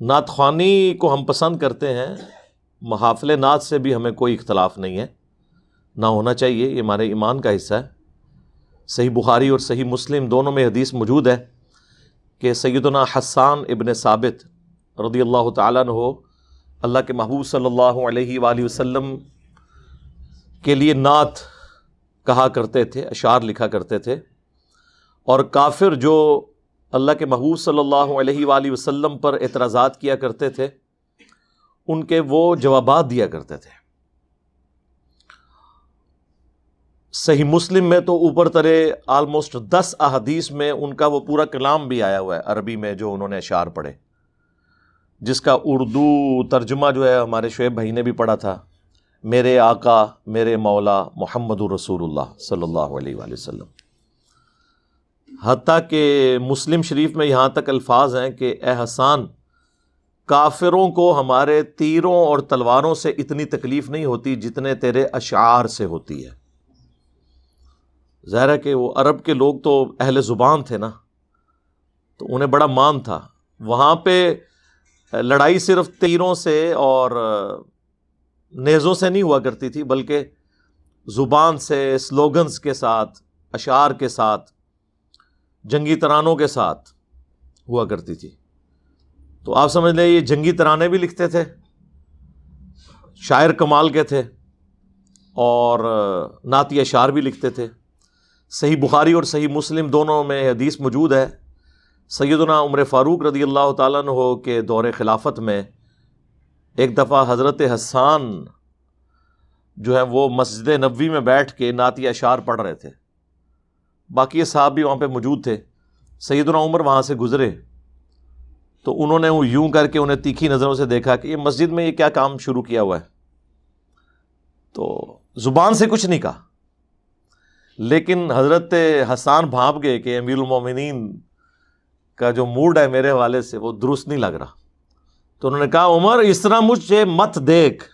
نعت خوانی کو ہم پسند کرتے ہیں، محافل نعت سے بھی ہمیں کوئی اختلاف نہیں ہے، نہ ہونا چاہیے، یہ ہمارے ایمان کا حصہ ہے۔ صحیح بخاری اور صحیح مسلم دونوں میں حدیث موجود ہے کہ سیدنا حسان ابن ثابت رضی اللہ تعالیٰ عنہ اللہ کے محبوب صلی اللہ علیہ وآلہ وسلم کے لیے نعت کہا کرتے تھے، اشعار لکھا کرتے تھے، اور کافر جو اللہ کے محبوب صلی اللہ علیہ وآلہ وسلم پر اعتراضات کیا کرتے تھے ان کے وہ جوابات دیا کرتے تھے۔ صحیح مسلم میں تو اوپر ترے آلموسٹ 10 احادیث میں ان کا وہ پورا کلام بھی آیا ہوا ہے عربی میں، جو انہوں نے اشعار پڑھے، جس کا اردو ترجمہ جو ہے ہمارے شعیب بھائی نے بھی پڑھا تھا، میرے آقا میرے مولا محمد رسول اللہ صلی اللہ علیہ وآلہ وسلم۔ حتیٰ کہ مسلم شریف میں یہاں تک الفاظ ہیں کہ اے حسان، کافروں کو ہمارے تیروں اور تلواروں سے اتنی تکلیف نہیں ہوتی جتنے تیرے اشعار سے ہوتی ہے۔ ظاہر ہے کہ وہ عرب کے لوگ تو اہل زبان تھے نا، تو انہیں بڑا مان تھا۔ وہاں پہ لڑائی صرف تیروں سے اور نیزوں سے نہیں ہوا کرتی تھی، بلکہ زبان سے، سلوگنز کے ساتھ، اشعار کے ساتھ، جنگی ترانوں کے ساتھ ہوا کرتی تھی۔ تو آپ سمجھ لیں یہ جنگی ترانے بھی لکھتے تھے، شاعر کمال کے تھے، اور نعتی اشعار بھی لکھتے تھے۔ صحیح بخاری اور صحیح مسلم دونوں میں حدیث موجود ہے، سیدنا عمر فاروق رضی اللہ تعالیٰ عنہ کے دور خلافت میں ایک دفعہ حضرت حسان جو ہے وہ مسجد نبوی میں بیٹھ کے نعتی اشعار پڑھ رہے تھے، باقی صحابہ بھی وہاں پہ موجود تھے۔ سیدنا عمر وہاں سے گزرے تو انہوں نے یوں کر کے انہیں تیکھی نظروں سے دیکھا کہ یہ مسجد میں یہ کیا کام شروع کیا ہوا ہے، تو زبان سے کچھ نہیں کہا، لیکن حضرت حسان بھانپ گئے کہ امیر المومنین کا جو موڈ ہے میرے حوالے سے وہ درست نہیں لگ رہا۔ تو انہوں نے کہا عمر اس طرح مجھے مت دیکھ،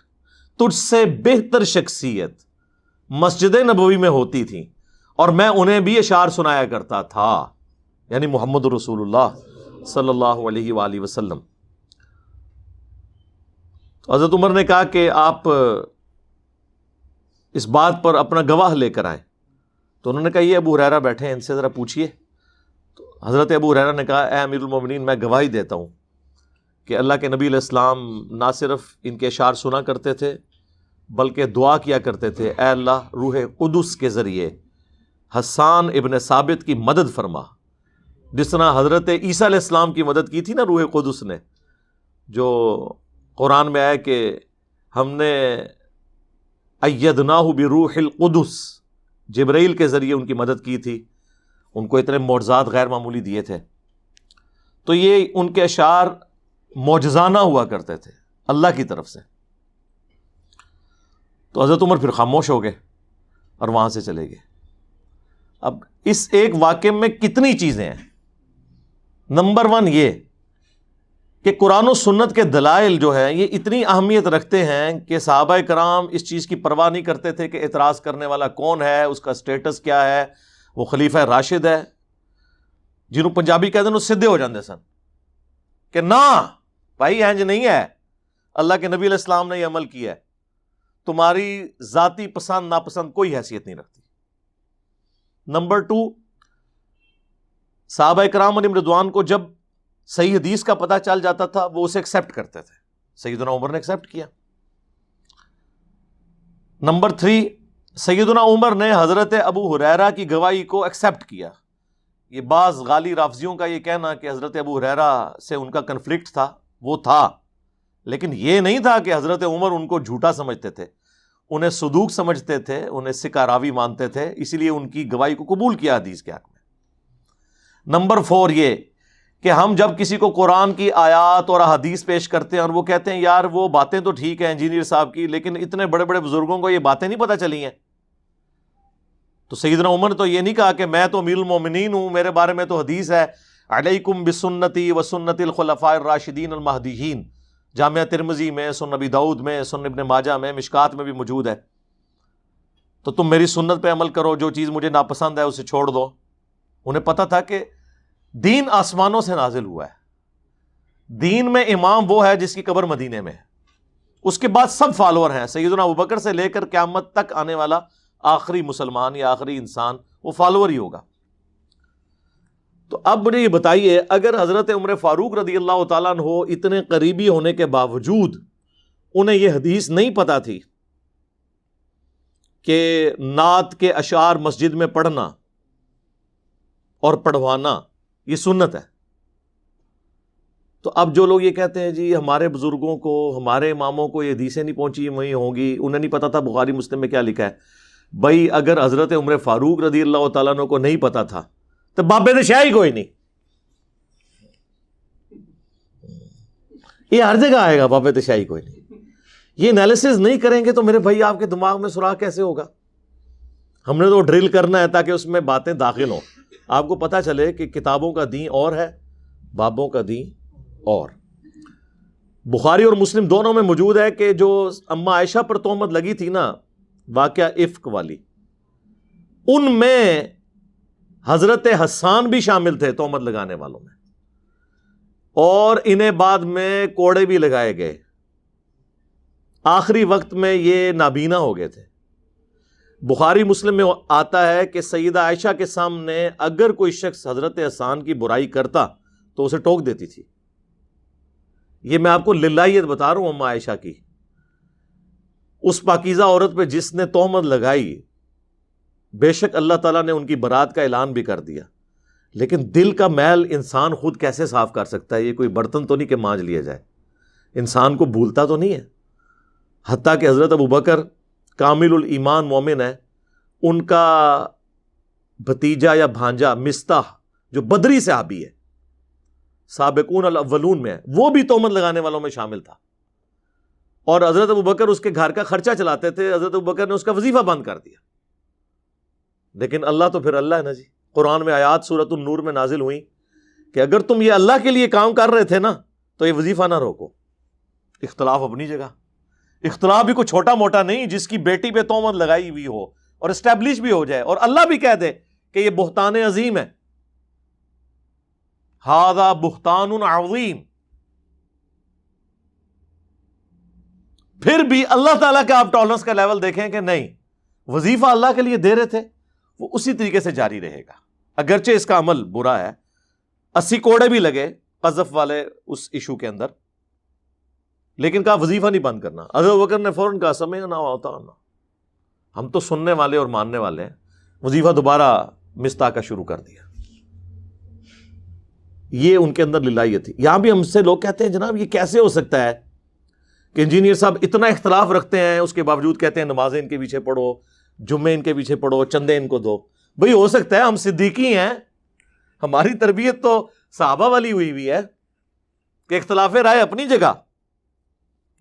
تجھ سے بہتر شخصیت مسجد نبوی میں ہوتی تھی اور میں انہیں بھی اشعار سنایا کرتا تھا، یعنی محمد رسول اللہ صلی اللہ علیہ وآلہ وسلم۔ تو حضرت عمر نے کہا کہ آپ اس بات پر اپنا گواہ لے کر آئے۔ تو انہوں نے کہا یہ ابو ہریرہ بیٹھے ہیں، ان سے ذرا پوچھیے۔ تو حضرت ابو ہریرہ نے کہا اے امیر المومنین، میں گواہی دیتا ہوں کہ اللہ کے نبی علیہ السلام نہ صرف ان کے اشعار سنا کرتے تھے بلکہ دعا کیا کرتے تھے، اے اللہ روح قدس کے ذریعے حسان ابن ثابت کی مدد فرما، جس طرح حضرت عیسیٰ علیہ السلام کی مدد کی تھی نا روح قدس نے، جو قرآن میں آیا کہ ہم نے ایدناہ بروح القدس، جبرائیل کے ذریعے ان کی مدد کی تھی، ان کو اتنے معجزات غیر معمولی دیے تھے۔ تو یہ ان کے اشعار معجزانہ ہوا کرتے تھے اللہ کی طرف سے۔ تو حضرت عمر پھر خاموش ہو گئے اور وہاں سے چلے گئے۔ اب اس ایک واقعے میں کتنی چیزیں ہیں۔ نمبر 1 یہ کہ قرآن و سنت کے دلائل جو ہیں یہ اتنی اہمیت رکھتے ہیں کہ صحابہ کرام اس چیز کی پرواہ نہیں کرتے تھے کہ اعتراض کرنے والا کون ہے، اس کا سٹیٹس کیا ہے، وہ خلیفہ راشد ہے، جنہوں پنجابی کہتے ہیں وہ سدھے ہو جاندے سن کہ نہ بھائی اینج نہیں ہے، اللہ کے نبی علیہ السلام نے یہ عمل کیا ہے، تمہاری ذاتی پسند ناپسند کوئی حیثیت نہیں رکھتی۔ نمبر 2، صحابہ کرام علیہم رضوان کو جب صحیح حدیث کا پتہ چل جاتا تھا وہ اسے ایکسیپٹ کرتے تھے، سیدنا عمر نے ایکسیپٹ کیا۔ نمبر 3، سیدنا عمر نے حضرت ابو ہریرہ کی گواہی کو ایکسیپٹ کیا۔ یہ بعض غالی رافضیوں کا یہ کہنا کہ حضرت ابو ہریرہ سے ان کا کنفلکٹ تھا، وہ تھا، لیکن یہ نہیں تھا کہ حضرت عمر ان کو جھوٹا سمجھتے تھے، انہیں صدوق سمجھتے تھے، انہیں ثقہ راوی مانتے تھے، اسی لیے ان کی گواہی کو قبول کیا حدیث کے حق میں۔ نمبر 4 یہ کہ ہم جب کسی کو قرآن کی آیات اور احادیث پیش کرتے ہیں اور وہ کہتے ہیں یار وہ باتیں تو ٹھیک ہیں انجینئر صاحب کی، لیکن اتنے بڑے بڑے بزرگوں کو یہ باتیں نہیں پتہ چلی ہیں، تو سیدنا عمر نے تو یہ نہیں کہا کہ میں تو امیر المومنین ہوں، میرے بارے میں تو حدیث ہے علیکم بسنتی وسنت الخلفاء الراشدین المہدیین، جامعہ ترمذی میں، سنن ابی داؤد میں، سنن ابن ماجہ میں، مشکات میں بھی موجود ہے، تو تم میری سنت پہ عمل کرو، جو چیز مجھے ناپسند ہے اسے چھوڑ دو۔ انہیں پتہ تھا کہ دین آسمانوں سے نازل ہوا ہے، دین میں امام وہ ہے جس کی قبر مدینے میں ہے، اس کے بعد سب فالوور ہیں، سیدنا ابوبکر سے لے کر قیامت تک آنے والا آخری مسلمان یا آخری انسان وہ فالوور ہی ہوگا۔ تو اب مجھے یہ بتائیے، اگر حضرت عمر فاروق رضی اللہ تعالیٰ عنہ اتنے قریبی ہونے کے باوجود انہیں یہ حدیث نہیں پتا تھی کہ نعت کے اشعار مسجد میں پڑھنا اور پڑھوانا یہ سنت ہے، تو اب جو لوگ یہ کہتے ہیں جی ہمارے بزرگوں کو، ہمارے اماموں کو یہ حدیثیں نہیں پہنچی وہی ہوں گی، انہیں نہیں پتا تھا بخاری مسلم میں کیا لکھا ہے۔ بھائی اگر حضرت عمر فاروق رضی اللہ تعالیٰ عنہ کو نہیں پتا تھا تو بابے تو شاہ ہی کوئی نہیں، یہ ہر جگہ آئے گا، بابے تو شاہ ہی کوئی نہیں۔ یہ انالیسز نہیں کریں گے تو میرے بھائی آپ کے دماغ میں سراغ کیسے ہوگا؟ ہم نے تو ڈرل کرنا ہے تاکہ اس میں باتیں داخل ہوں، آپ کو پتہ چلے کہ کتابوں کا دین اور ہے، بابوں کا دین اور۔ بخاری اور مسلم دونوں میں موجود ہے کہ جو اما عائشہ پر تہمت لگی تھی نا، واقعہ افک والی، ان میں حضرت حسان بھی شامل تھے تہمت لگانے والوں میں، اور انہیں بعد میں کوڑے بھی لگائے گئے، آخری وقت میں یہ نابینا ہو گئے تھے۔ بخاری مسلم میں آتا ہے کہ سیدہ عائشہ کے سامنے اگر کوئی شخص حضرت حسان کی برائی کرتا تو اسے ٹوک دیتی تھی۔ یہ میں آپ کو للہیت بتا رہا ہوں اما عائشہ کی، اس پاکیزہ عورت پہ جس نے تہمت لگائی، بے شک اللہ تعالیٰ نے ان کی برات کا اعلان بھی کر دیا، لیکن دل کا میل انسان خود کیسے صاف کر سکتا ہے؟ یہ کوئی برتن تو نہیں کہ مانج لیا جائے، انسان کو بھولتا تو نہیں ہے۔ حتیٰ کہ حضرت ابوبکر کامل الایمان مومن ہے، ان کا بھتیجا یا بھانجا مستح جو بدری صحابی ہے، سابقون الاولون میں ہے، وہ بھی تہمت لگانے والوں میں شامل تھا، اور حضرت ابوبکر اس کے گھر کا خرچہ چلاتے تھے، حضرت ابوبکر نے اس کا وظیفہ بند کر دیا۔ لیکن اللہ تو پھر اللہ ہے نا جی، قرآن میں آیات سورۃ النور میں نازل ہوئیں کہ اگر تم یہ اللہ کے لیے کام کر رہے تھے نا تو یہ وظیفہ نہ روکو۔ اختلاف اپنی جگہ، اختلاف بھی کوئی چھوٹا موٹا نہیں، جس کی بیٹی پہ تہمت لگائی ہوئی ہو اور اسٹیبلش بھی ہو جائے اور اللہ بھی کہہ دے کہ یہ بہتان عظیم ہے، ھذا بہتان عظیم، پھر بھی اللہ تعالیٰ کا آپ ٹالرنس کا لیول دیکھیں کہ نہیں، وظیفہ اللہ کے لیے دے رہے تھے، وہ اسی طریقے سے جاری رہے گا، اگرچہ اس کا عمل برا ہے۔ 80 کوڑے بھی لگے قذف والے اس ایشو کے اندر، لیکن کہا وظیفہ نہیں بند کرنا۔ حضرت ابوبکر نے فوراً کہا سمعنا واطعنا، ہم تو سننے والے اور ماننے والے ہیں، وظیفہ دوبارہ مستح کا شروع کر دیا۔ یہ ان کے اندر للہیت تھی۔ یہاں بھی ہم سے لوگ کہتے ہیں جناب یہ کیسے ہو سکتا ہے کہ انجینئر صاحب اتنا اختلاف رکھتے ہیں، اس کے باوجود کہتے ہیں نمازیں ان کے پیچھے پڑھو، جمعے ان کے پیچھے پڑھو، چندے ان کو دو۔ بھئی ہو سکتا ہے، ہم صدیقی ہیں، ہماری تربیت تو صحابہ والی ہوئی ہے کہ اختلاف رائے اپنی جگہ،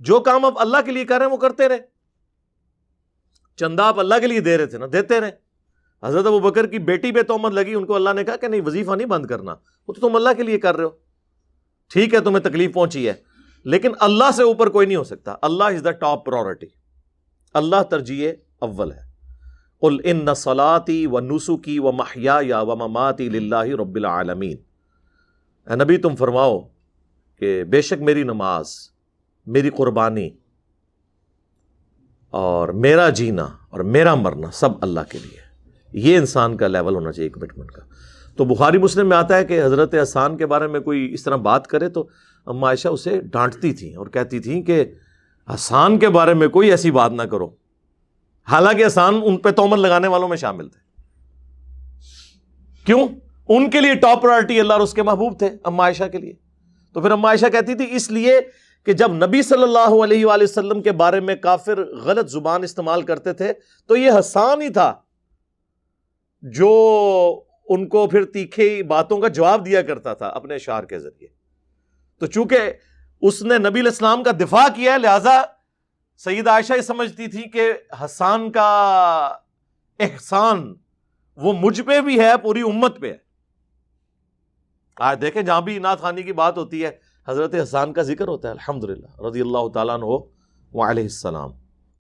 جو کام آپ اللہ کے لیے کر رہے ہیں وہ کرتے رہے۔ چندہ آپ اللہ کے لیے دے رہے تھے نا، دیتے رہے۔ حضرت ابوبکر کی بیٹی پہ تہمت لگی، ان کو اللہ نے کہا کہ نہیں وظیفہ نہیں بند کرنا، وہ تو تم اللہ کے لیے کر رہے ہو، ٹھیک ہے تمہیں تکلیف پہنچی ہے، لیکن اللہ سے اوپر کوئی نہیں ہو سکتا۔ اللہ از دا ٹاپ پرائورٹی، اللہ ترجیح اول ہے۔ قل ان صلاتی و نسکی و محیای و مماتی للہ رب العالمین، اے نبی تم فرماؤ کہ بے شک میری نماز، میری قربانی اور میرا جینا اور میرا مرنا سب اللہ کے لیے۔ یہ انسان کا لیول ہونا چاہیے کمٹمنٹ کا۔ تو بخاری مسلم میں آتا ہے کہ حضرت حسان کے بارے میں کوئی اس طرح بات کرے تو اما عائشہ اسے ڈانٹتی تھیں اور کہتی تھیں کہ حسان کے بارے میں کوئی ایسی بات نہ کرو، حالانکہ حسان ان پہ تہمت لگانے والوں میں شامل تھے۔ کیوں؟ ان کے لیے ٹاپ پرائورٹی اللہ اور اس کے محبوب تھے، اما عائشہ کے لیے۔ تو پھر اما عائشہ کہتی تھی اس لیے کہ جب نبی صلی اللہ علیہ وآلہ وسلم کے بارے میں کافر غلط زبان استعمال کرتے تھے تو یہ حسان ہی تھا جو ان کو پھر تیکھی باتوں کا جواب دیا کرتا تھا اپنے اشعار کے ذریعے۔ تو چونکہ اس نے نبی علیہ السلام کا دفاع کیا ہے، لہذا سیدہ عائشہ یہ سمجھتی تھی کہ حسان کا احسان وہ مجھ پہ بھی ہے، پوری امت پہ ہے۔ آج دیکھیں جہاں بھی نعت خوانی کی بات ہوتی ہے حضرت حسان کا ذکر ہوتا ہے، الحمدللہ رضی اللہ تعالیٰ عنہ وعلیہ السلام۔